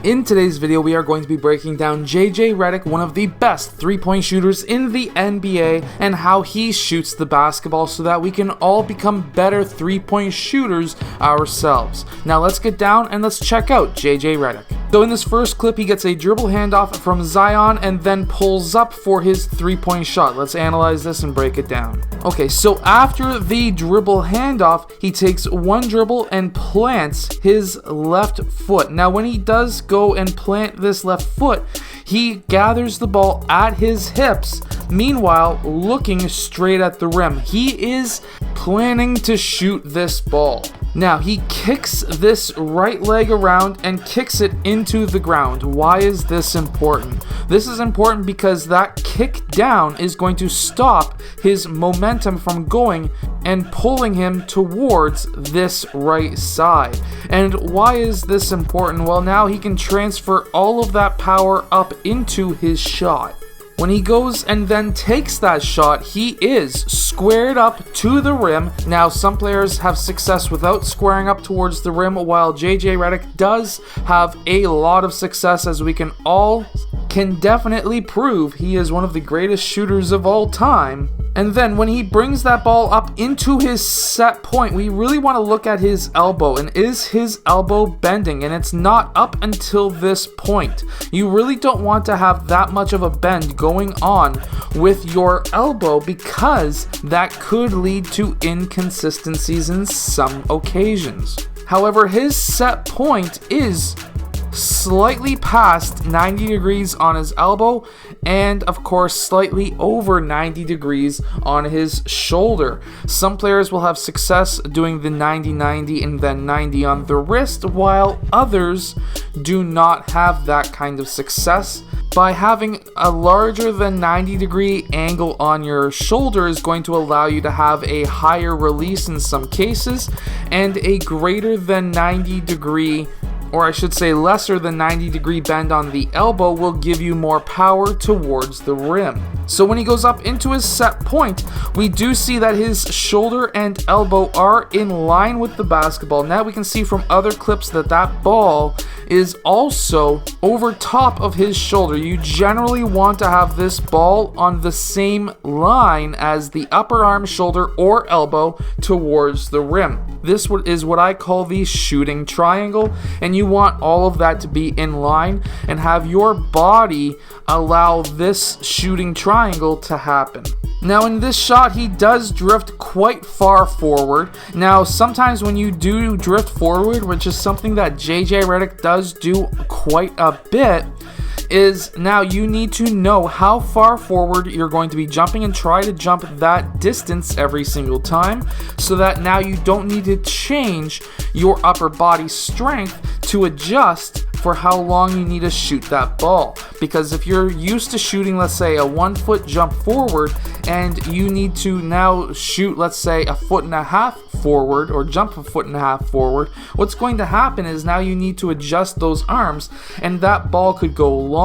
In today's video, we are going to be breaking down JJ Reddick, one of the best three-point shooters in the NBA, and how he shoots the basketball so that we can all become better three-point shooters ourselves. Now let's get down and let's check out JJ Reddick. So in this first clip, he gets a dribble handoff from Zion and then pulls up for his three-point shot. Let's analyze this and break it down. Okay, so after the dribble handoff, he takes one dribble and plants his left foot. Now when he does go and plant this left foot, he gathers the ball at his hips, meanwhile looking straight at the rim. He is planning to shoot this ball. Now he kicks this right leg around and kicks it into the ground. Why is this important? This is important because that kick down is going to stop his momentum from going and pulling him towards this right side. And why is this important? Well, now he can transfer all of that power up into his shot. When he goes and then takes that shot, he is squared up to the rim. Now, some players have success without squaring up towards the rim, while JJ Reddick does have a lot of success, as we can definitely prove he is one of the greatest shooters of all time. And then when he brings that ball up into his set point, we really want to look at his elbow. And is his elbow bending? And it's not up until this point. You really don't want to have that much of a bend going on with your elbow, because that could lead to inconsistencies in some occasions. However, his set point is slightly past 90 degrees on his elbow, and of course slightly over 90 degrees on his shoulder. Some players will have success doing the 90-90 and then 90 on the wrist, while others do not have that kind of success. By having a larger than 90 degree angle on your shoulder is going to allow you to have a higher release in some cases, and a greater than 90 degree, or I should say lesser than 90 degree bend on the elbow will give you more power towards the rim. So when he goes up into his set point, we do see that his shoulder and elbow are in line with the basketball. Now we can see from other clips that that ball is also over top of his shoulder. You generally want to have this ball on the same line as the upper arm, shoulder, or elbow towards the rim. This is what I call the shooting triangle, and you want all of that to be in line and have your body allow this shooting triangle to happen. Now in this shot, he does drift quite far forward. Now sometimes when you do drift forward, which is something that JJ Reddick does do quite a bit, is now you need to know how far forward you're going to be jumping and try to jump that distance every single time, so that now you don't need to change your upper body strength to adjust for how long you need to shoot that ball. Because if you're used to shooting, let's say, a 1 foot jump forward, and you need to now shoot, let's say, a 1.5 feet forward, or jump a 1.5 feet forward, what's going to happen is now you need to adjust those arms, and that ball could go long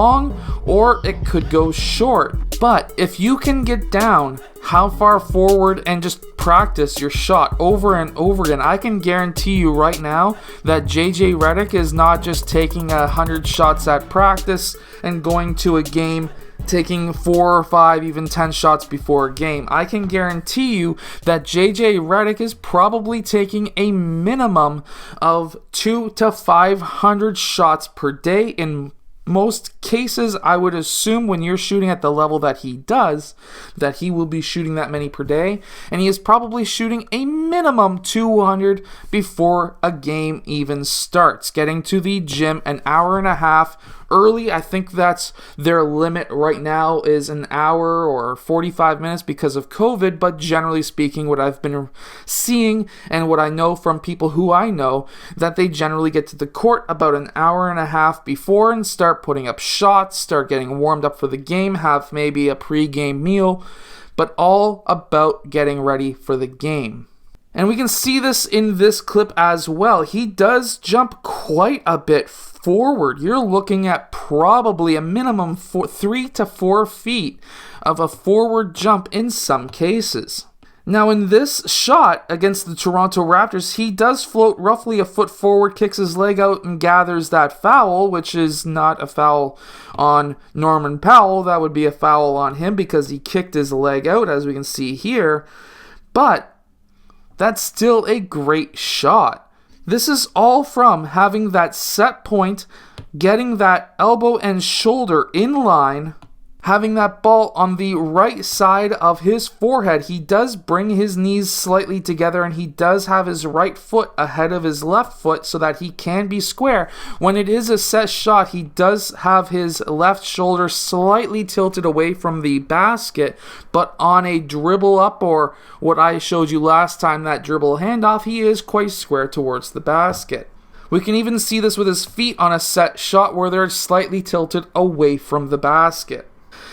or it could go short. But if you can get down how far forward and just practice your shot over and over again, I can guarantee you right now that JJ Reddick is not just taking 100 shots at practice and going to a game taking 4 or 5, even 10 shots before a game. I can guarantee you that JJ Reddick is probably taking a minimum of 200 to 500 shots per day. In most cases, I would assume when you're shooting at the level that he does, that he will be shooting that many per day, and he is probably shooting a minimum 200 before a game even starts. Getting to the gym an hour and a half early, I think that's their limit right now, is an hour or 45 minutes because of COVID, but generally speaking, what I've been seeing and what I know from people who I know, that they generally get to the court about an hour and a half before and start putting up shots, start getting warmed up for the game, have maybe a pre-game meal, but all about getting ready for the game. And we can see this in this clip as well. He does jump quite a bit forward. You're looking at probably a minimum 3 to 4 feet of a forward jump in some cases. Now in this shot against the Toronto Raptors, he does float roughly a foot forward, kicks his leg out, and gathers that foul, which is not a foul on Norman Powell. That would be a foul on him because he kicked his leg out, as we can see here. But that's still a great shot. This is all from having that set point, getting that elbow and shoulder in line, having that ball on the right side of his forehead. He does bring his knees slightly together, and he does have his right foot ahead of his left foot so that he can be square. When it is a set shot, he does have his left shoulder slightly tilted away from the basket, but on a dribble up, or what I showed you last time, that dribble handoff, he is quite square towards the basket. We can even see this with his feet on a set shot where they're slightly tilted away from the basket.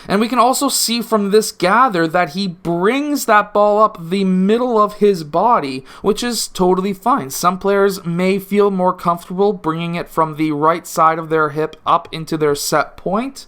And we can also see from this gather that he brings that ball up the middle of his body, which is totally fine. Some players may feel more comfortable bringing it from the right side of their hip up into their set point,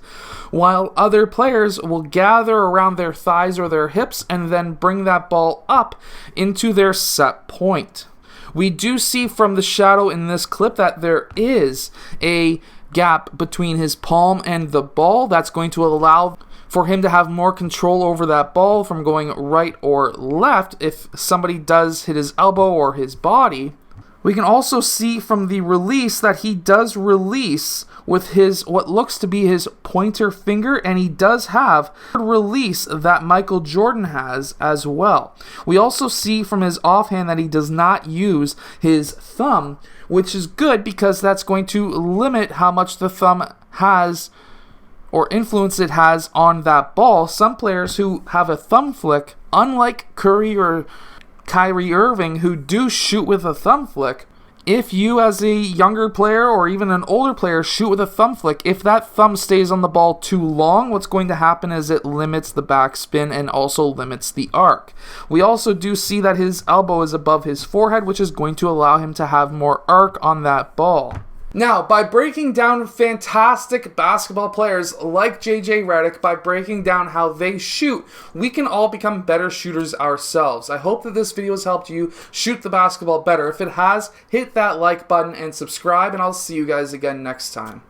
while other players will gather around their thighs or their hips and then bring that ball up into their set point. We do see from the shadow in this clip that there is a gap between his palm and the ball. That's going to allow for him to have more control over that ball from going right or left if somebody does hit his elbow or his body. We can also see from the release that he does release with his what looks to be his pointer finger, and he does have a release that Michael Jordan has as well. We also see from his offhand that he does not use his thumb, which is good because that's going to limit how much the thumb has or influence it has on that ball. Some players who have a thumb flick, unlike Curry or Kyrie Irving, who do shoot with a thumb flick, if you as a younger player or even an older player shoot with a thumb flick, if that thumb stays on the ball too long, what's going to happen is it limits the backspin and also limits the arc. We also do see that his elbow is above his forehead, which is going to allow him to have more arc on that ball. Now, by breaking down fantastic basketball players like JJ Reddick, by breaking down how they shoot, we can all become better shooters ourselves. I hope that this video has helped you shoot the basketball better. If it has, hit that like button and subscribe, and I'll see you guys again next time.